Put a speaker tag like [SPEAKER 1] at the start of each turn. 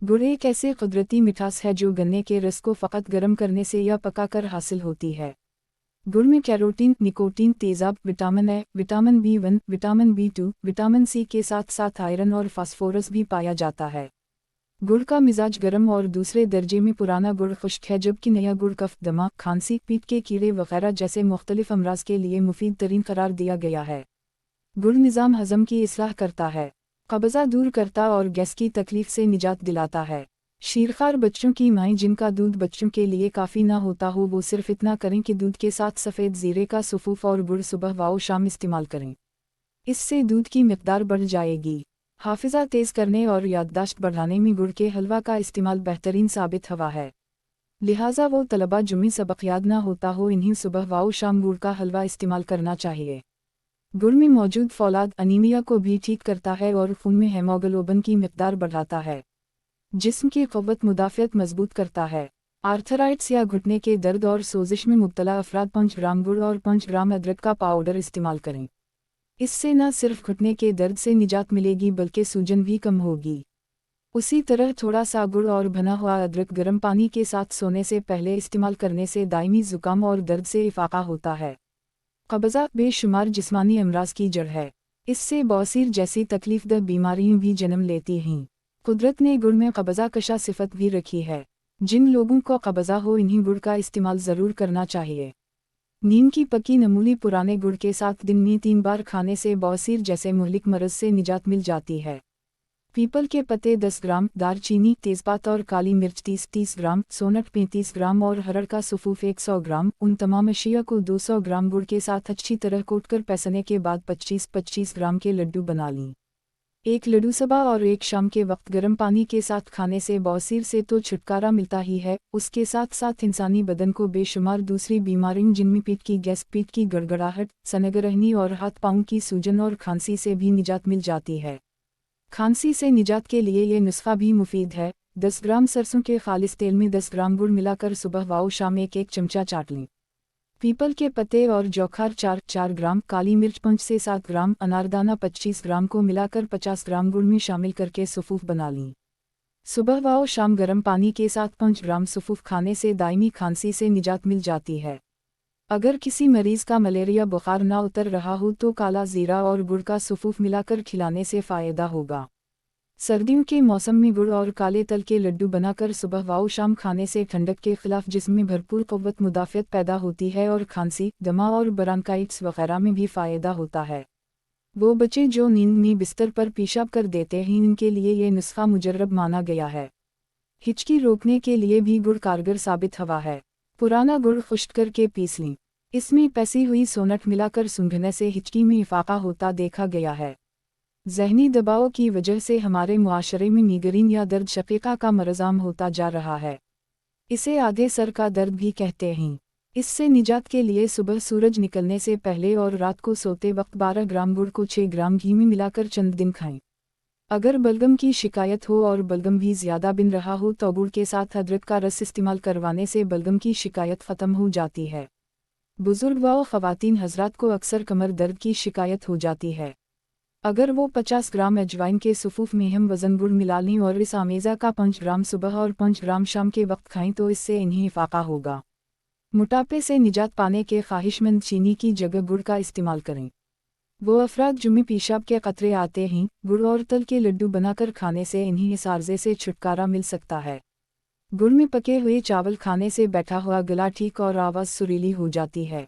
[SPEAKER 1] गुड़ एक ऐसे कुदरती मिठास है जो गन्ने के रस को फ़कत गर्म करने से या पकाकर हासिल होती है। गुड़ में कैरोटीन, निकोटीन, तेज़ाब, vitamin A, vitamin B1, vitamin B2, vitamin C के साथ साथ आयरन और फास्फोरस भी पाया जाता है। गुड़ का मिजाज गर्म और दूसरे दर्जे में। पुराना गुड़ खुश्क है जबकि नया गुड़ कफ, दमा, खांसी, पीठ के कीड़े वगैरह जैसे मुख्तलिफ अमराज के लिए मुफीद तरीन करार दिया गया है। गुड़ निज़ाम हज़म की इस्लाह करता है, कब्ज़ा दूर करता और गैस की तकलीफ से निजात दिलाता है। शीरखार बच्चों की माएँ जिनका दूध बच्चों के लिए काफ़ी ना होता हो वो सिर्फ इतना करें कि दूध के साथ सफ़ेद ज़ीरे का सफ़ूफ और गुड़ सुबह व शाम इस्तेमाल करें। इससे दूध की मिक़दार बढ़ जाएगी। हाफिज़ा तेज़ करने और याददाश्त बढ़ाने में गुड़ के हलवा का इस्तेमाल बेहतरीन साबित हुआ है। लिहाजा वो तलबा जुम्मी सबक याद ना होता हो इन्हें सुबह व शाम गुड़ का हलवा इस्तेमाल करना चाहिए। गुड़ में मौजूद फौलाद अनीमिया को भी ठीक करता है और खून में हेमोग्लोबिन की मिक़दार बढ़ाता है। जिस्म की क़ुव्वत मुदाफ़ियत मजबूत करता है। आर्थराइटिस या घुटने के दर्द और सोजिश में मुब्तला अफराद 5 ग्राम गुड़ और 5 ग्राम अदरक का पाउडर इस्तेमाल करें। इससे न सिर्फ घुटने के दर्द से निजात मिलेगी बल्कि सूजन भी कम होगी। उसी तरह थोड़ा सा गुड़ और भना हुआ अदरक गर्म पानी के साथ सोने से पहले इस्तेमाल करने से दायमी ज़ुकाम और दर्द से इफ़ाक़ा होता है। कब्ज़ा बेशुमार जिस्मानी अमराज की जड़ है। इससे बवासीर जैसी तकलीफ़दह बीमारियां भी जन्म लेती हैं। कुदरत ने गुड़ में कब्ज़ा कशा सिफत भी रखी है। जिन लोगों को कब्ज़ा हो इन्हें गुड़ का इस्तेमाल ज़रूर करना चाहिए। नीम की पकी नमूली पुराने गुड़ के साथ दिन में 3 बार खाने से बवासीर जैसे मुहलिक मर्ज़ से निजात मिल जाती है। पीपल के पत्ते 10 ग्राम, दालचीनी, तेज़पात और काली मिर्च 30 ग्राम, सोनट 35 ग्राम और हरड़ का सफ़ूफ 100 ग्राम। उन तमाम अशिया को 200 ग्राम गुड़ के साथ अच्छी तरह कोटकर पैसने के बाद 25-25 ग्राम के लड्डू बना लें। एक लड्डू सुबह और एक शाम के वक्त गर्म पानी के साथ खाने से बवासीर से तो छुटकारा मिलता ही है, उसके साथ साथ इंसानी बदन को बेशुमार दूसरी बीमारियों जिनमें पेट की गैस, पेट की गड़गड़ाहट, सनगरहनी और हाथ पाँव की सूजन और खांसी से भी निजात मिल जाती है। खांसी से निजात के लिए ये नुस्खा भी मुफीद है। 10 ग्राम सरसों के खालिस तेल में 10 ग्राम गुड़ मिलाकर सुबह व शाम एक चमचा चाट लें। पीपल के पत्ते और जौखार 4 ग्राम, काली मिर्च 5 से 7 ग्राम, अनारदाना 25 ग्राम को मिलाकर 50 ग्राम गुड़ में शामिल करके सफ़ूफ बना लें। सुबह व शाम गर्म पानी के साथ 5 ग्राम सफ़ूफ खाने से दायमी खांसी से निजात मिल जाती है। अगर किसी मरीज़ का मलेरिया बुखार ना उतर रहा हो तो काला ज़ीरा और गुड़ का सफ़ूफ मिलाकर खिलाने से फ़ायदा होगा। सर्दियों के मौसम में गुड़ और काले तल के लड्डू बनाकर सुबह व शाम खाने से ठंडक के खिलाफ जिस्म में भरपूर क़ुव्वत मुदाफ़ियत पैदा होती है और खांसी, दमा और ब्रोंकाइटिस वगैरह में भी फ़ायदा होता है। वो बच्चे जो नींद में बिस्तर पर पेशाब कर देते हैं इनके लिए ये नुस्खा मुजर्रब माना गया है। हिचकी रोकने के लिए भी गुड़ कारगर साबित हुआ है। पुराना गुड़ खुश्क करके पीस लें। इसमें पैसी हुई सोनट मिलाकर सूंघने से हिचकी में इफ़ाक़ा होता देखा गया है। ज़हनी दबाव की वजह से हमारे मुआशरे में मीग्रेन या दर्द शकीका का मरज़ आम होता जा रहा है। इसे आधे सर का दर्द भी कहते हैं। इससे निजात के लिए सुबह सूरज निकलने से पहले और रात को सोते वक्त 12 ग्राम गुड़ को 6 ग्राम घी में मिलाकर चंद दिन खाएं। अगर बलगम की शिकायत हो और बलगम भी ज़्यादा बिन रहा हो तो गुड़ के साथ अदरक का रस इस्तेमाल करवाने से बलगम की शिकायत ख़त्म हो जाती है। बुज़ुर्ग व ख़वातीन हज़रात को अक्सर कमर दर्द की शिकायत हो जाती है। अगर वो 50 ग्राम अजवाइन के सफ़ूफ में हम वज़न गुड़ मिला लें और इस आमेज़ा का 5 ग्राम सुबह और 5 ग्राम शाम के वक्त खाएं तो इससे इन्हें इफ़ाक़ा होगा। मोटापे से निजात पाने के ख्वाहिशमंद चीनी की जगह गुड़ का इस्तेमाल करें। वो अफराद जिनमें पेशाब के क़तरे आते हैं, गुड़ और तल के लड्डू बनाकर खाने से इन्हें इस आर्ज़े से छुटकारा मिल सकता है। गुड़ में पके हुए चावल खाने से बैठा हुआ गला ठीक और आवाज़ सुरीली हो जाती है।